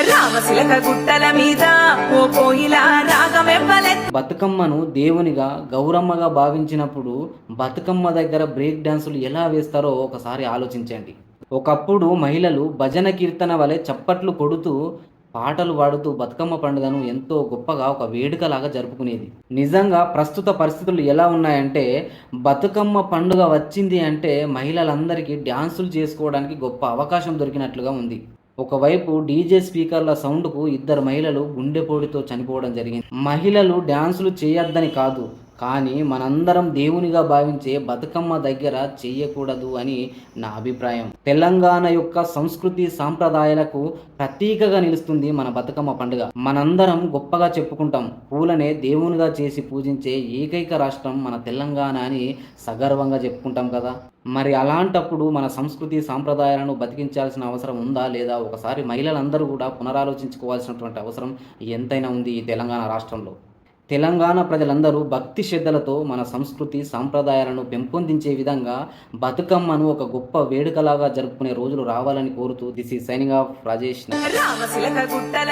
రామశిలక గుట్టల మీద ఓ కోయిల రాగమెవ్వలే. బతుకమ్మను దేవునిగా గౌరమ్మగా భావించినప్పుడు బతుకమ్మ దగ్గర బ్రేక్ డాన్సులు ఎలా వేస్తారో ఒకసారి ఆలోచించండి. ఒకప్పుడు మహిళలు భజన కీర్తన వలె చప్పట్లు కొడుతూ పాటలు పాడుతూ బతుకమ్మ పండుగను ఎంతో గొప్పగా ఒక వేడుకలాగా జరుపుకునేది. నిజంగా ప్రస్తుత పరిస్థితులు ఎలా ఉన్నాయంటే బతుకమ్మ పండుగ వచ్చింది అంటే మహిళలందరికీ డ్యాన్సులు చేసుకోవడానికి గొప్ప అవకాశం దొరికినట్లుగా ఉంది. ఒకవైపు డీజే స్పీకర్ల సౌండ్కు ఇద్దరు మహిళలు గుండెపోటుతో చనిపోవడం జరిగింది. మహిళలు డ్యాన్సులు చేయొద్దని కాదు, కానీ మనందరం దేవునిగా భావించే బతుకమ్మ దగ్గర చేయకూడదు అని నా అభిప్రాయం. తెలంగాణ యొక్క సంస్కృతి సాంప్రదాయాలకు ప్రతీకగా నిలుస్తుంది మన బతుకమ్మ పండుగ. మనందరం గొప్పగా చెప్పుకుంటాం, పూలనే దేవునిగా చేసి పూజించే ఏకైక రాష్ట్రం మన తెలంగాణ అని సగర్వంగా చెప్పుకుంటాం కదా. మరి అలాంటప్పుడు మన సంస్కృతి సాంప్రదాయాలను బతికించాల్సిన అవసరం ఉందా లేదా? ఒకసారి మహిళలందరూ కూడా పునరాలోచించుకోవాల్సినటువంటి అవసరం ఎంతైనా ఉంది ఈ తెలంగాణ రాష్ట్రంలో. తెలంగాణ ప్రజలందరూ భక్తి శ్రద్ధలతో మన సంస్కృతి సాంప్రదాయాలను పెంపొందించే విధంగా బతుకమ్మను ఒక గొప్ప వేడుకలాగా జరుపుకునే రోజులు రావాలని కోరుతూ దిస్ ఈ సైనింగ్ ఆఫ్ రాజేష్. రామశిలక గుట్టల